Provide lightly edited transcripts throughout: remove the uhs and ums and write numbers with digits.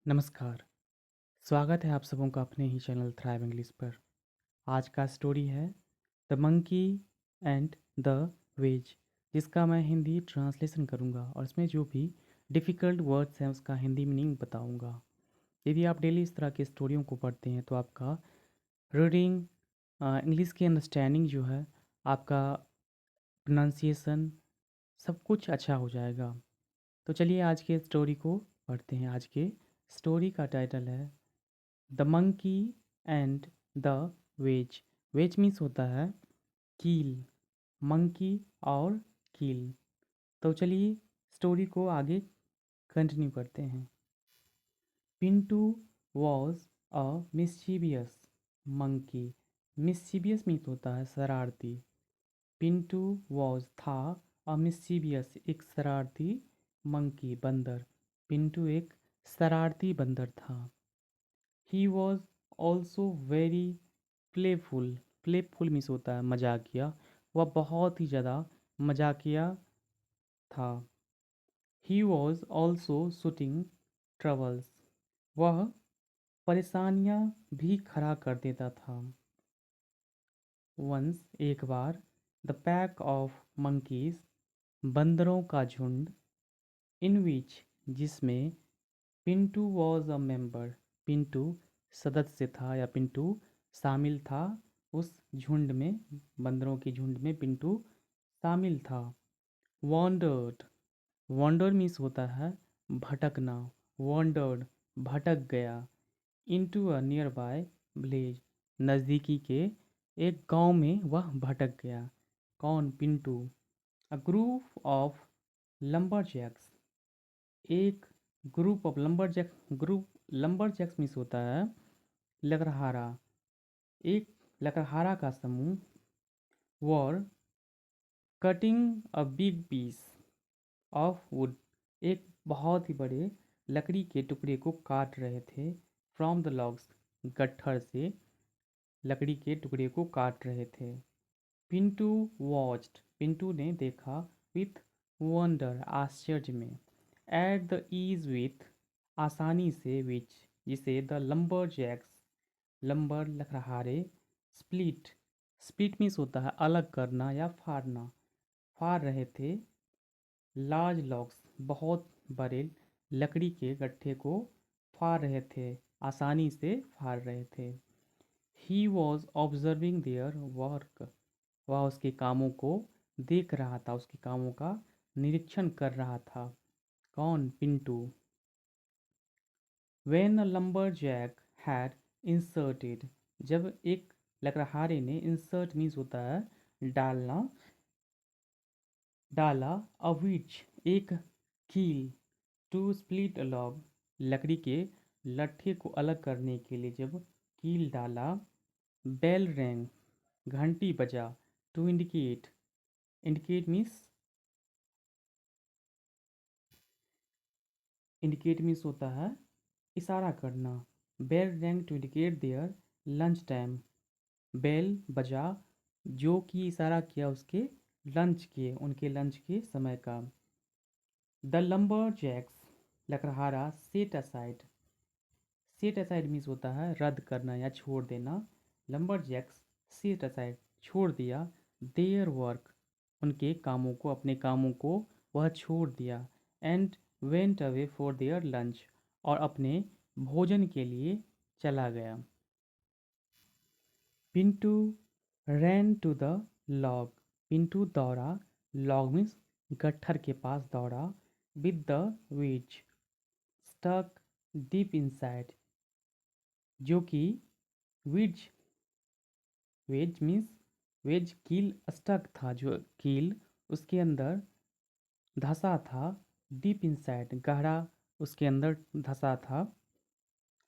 नमस्कार। स्वागत है आप सबों का अपने ही चैनल थ्राइव इंग्लिश पर। आज का स्टोरी है the monkey and the veg, जिसका मैं हिंदी ट्रांसलेशन करूँगा और इसमें जो भी डिफ़िकल्ट वर्ड्स हैं उसका हिंदी मीनिंग बताऊँगा। यदि आप डेली इस तरह की स्टोरियों को पढ़ते हैं तो आपका रीडिंग, इंग्लिश की अंडरस्टैंडिंग जो है, आपका प्रोनाउंसिएशन, सब कुछ अच्छा हो जाएगा। तो चलिए आज के स्टोरी को पढ़ते हैं। आज के स्टोरी का टाइटल है the monkey and the wedge. Wedge means होता है कील, मंकी और कील। तो चलिए स्टोरी को आगे कंटिन्यू करते हैं। Pintu was a mischievous monkey. Mischievous means होता है शरारती। पिंटू वॉज था अ मिस्चीवियस एक शरारती मंकी बंदर। पिंटू एक शरारती बंदर था। He was also very playful. Playful means होता है मजाकिया। वह बहुत ही ज़्यादा मजाकिया था। He was also shooting troubles. वह परेशानियाँ भी खड़ा कर देता था। वंस एक बार द पैक ऑफ मंकीज बंदरों का झुंड, इन विच जिसमें Pintu was a member, Pintu सदस्य था या पिंटू शामिल था। उस झुंड में, बंदरों के झुंड में पिंटू शामिल था। वॉन्डर्ड, वॉन्डर मीन्स होता है भटकना। वॉन्डर्ड भटक गया। Into a nearby village, नज़दीकी के एक गांव में वह भटक गया। कौन? Pintu. A group of lumberjacks, एक group of lumberjack, group lumberjacks means होता है लकड़हारा। एक लकड़हारा का समूह were cutting a big piece of wood, एक बहुत ही बड़े लकड़ी के टुकड़े को काट रहे थे। फ्रॉम द लॉग्स, गट्ठर से लकड़ी के टुकड़े को काट रहे थे। पिंटू वॉच्ड, पिंटू ने देखा। विथ वंडर, आश्चर्य में। एट द ईज, विथ आसानी से। विच जिसे द लंबर जैक्स, लंबर लकड़हारे। स्प्लिट, स्प्लिट मीन्स होता है अलग करना या फाड़ना, फाड़ रहे थे। लार्ज लॉग्स, बहुत बड़े लकड़ी के गट्ठे को फाड़ रहे थे, आसानी से फाड़ रहे थे। He was observing their work, वह उसके कामों को देख रहा था, उसके कामों का निरीक्षण कर रहा था। कौन? Pintu. When a lumberjack had inserted, जब एक लकड़हारे ने, insert मीन्स होता है डालना, डाला। a wedge, एक कील। to split a log, लकड़ी के लट्ठे को अलग करने के लिए जब कील डाला। bell rang, घंटी बजा। to indicate, indicate means, indicate means होता है इशारा करना। Bell rang to indicate their lunch time, bell बजा जो कि इशारा किया उसके लंच के, उनके लंच के समय का। द लंबर जैक्स, लकड़हारा। Set aside, set aside means होता है रद्द करना या छोड़ देना। लंबर जैक्स सेट असाइड, छोड़ दिया। देयर वर्क, उनके कामों को, अपने कामों को वह छोड़ दिया। And went away for their lunch, और अपने भोजन के लिए चला गया। Pintu ran to the log, Pintu दौड़ा। लॉग मीन्स गट्ठर के पास दौड़ा। With the wedge stuck deep inside, जो कि विज, वेज मीन्स वेज कील स्टक था, जो कील उसके अंदर धंसा था। डीप इनसाइड, गहरा उसके अंदर धंसा था।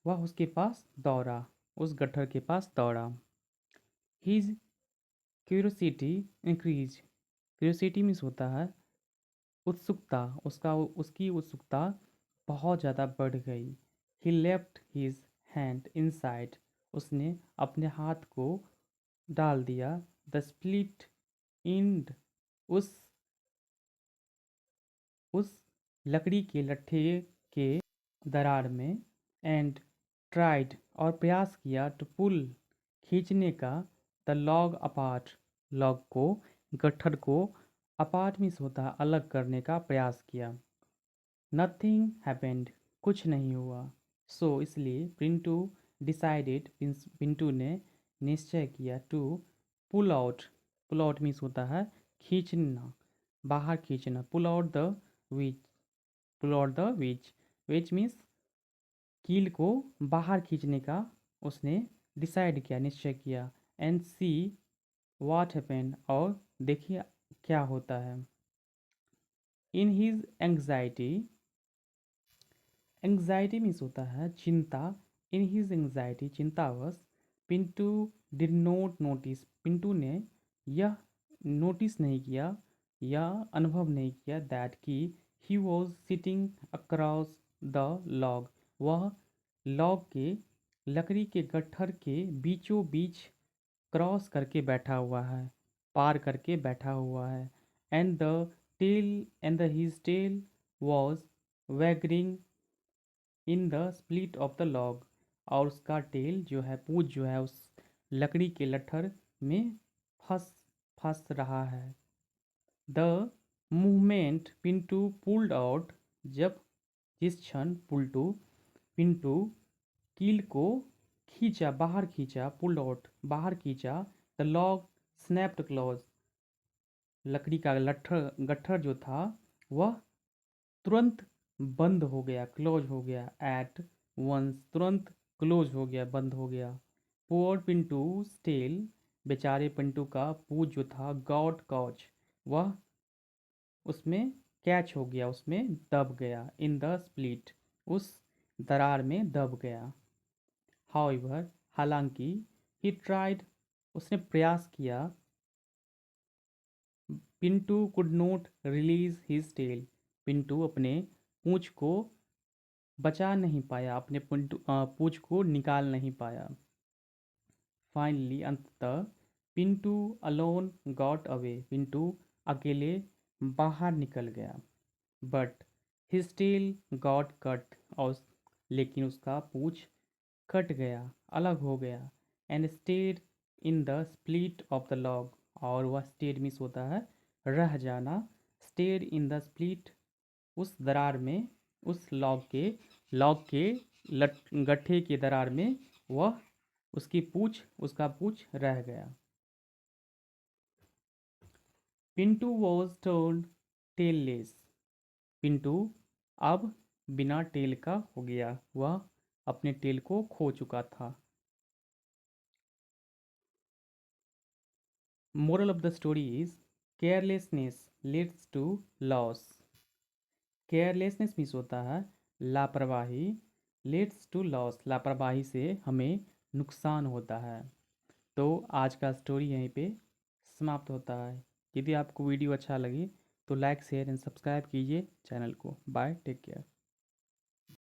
वह उसके पास दौड़ा, उस गट्ठर के पास दौड़ा। His curiosity increase, curiosity means होता है उत्सुकता, उसका उसकी उत्सुकता बहुत ज़्यादा बढ़ गई। ही लेफ्ट हिज हैंड इनसाइड, उसने अपने हाथ को डाल दिया। द स्प्लिट इंड, उस उस लकड़ी के लट्ठे के दरार में। एंड ट्राइड और प्रयास किया टू पुल खींचने का द लॉग अपार्ट लॉग को गट्ठर को अपार्ट मीन्स होता है अलग करने का प्रयास किया। नथिंग हैपेंड कुछ नहीं हुआ। सो इसलिए पिंटू डिसाइडेड पिंटू ने निश्चय किया टू पुल आउट मीन्स होता है खींचना बाहर खींचना pull out the wedge pull out the wedge means कील को बाहर खींचने का उसने डिसाइड किया निश्चय किया। एंड सी व्हाट हैपेंड और देखिए क्या होता है। In his anxiety anxiety means होता है चिंता। इन हिज एंग्जाइटी चिंतावश Pintu did not notice Pintu ने यह नोटिस नहीं किया या अनुभव नहीं किया दैट कि he was sitting across the log वह लॉग के लकड़ी के गट्ठर के बीचों बीच क्रॉस करके बैठा हुआ है पार करके बैठा हुआ है। And the tail and the his tail was wagging in the split of the log और उसका टेल जो है पूंछ जो है उस लकड़ी के लट्ठर में फंस फंस रहा है। The movement Pintu pulled out जब जिस क्षण पिंटू कील को खींचा पुल्ड आउट बाहर खींचा द लॉग स्नैप्ड क्लोज लकड़ी का गट्ठर जो था वह तुरंत बंद हो गया क्लोज हो गया एट वंस तुरंत क्लोज हो गया बंद हो गया। पुअर पिंटू स्टेल बेचारे पिंटू का पूंछ जो था गॉड कॉच वह उसमें कैच हो गया उसमें दब गया इन द स्प्लिट उस दरार में दब गया। हाउएवर हालांकि ही ट्राइड उसने प्रयास किया Pintu could not release his tail Pintu अपने पूंछ को बचा नहीं पाया अपने पूंछ को निकाल नहीं पाया। फाइनली अंततः Pintu alone got away Pintu अकेले बाहर निकल गया। But his tail got cut और लेकिन उसका पूंछ कट गया अलग हो गया। And stayed in the split of the log और वह स्टेड मिस होता है रह जाना। स्टेड इन द स्प्लिट उस दरार में उस लॉग के गट्ठे के दरार में वह उसका पूंछ रह गया। Pintu was turn tailless Pintu अब बिना टेल का हो गया वह अपने टेल को खो चुका था। Moral of the story is carelessness leads to loss. Carelessness means होता है लापरवाही लीड्स टू लॉस लापरवाही से हमें नुकसान होता है। तो आज का स्टोरी यहीं पे समाप्त होता है। यदि आपको वीडियो अच्छा लगे तो लाइक शेयर एंड सब्सक्राइब कीजिए चैनल को। Bye take care.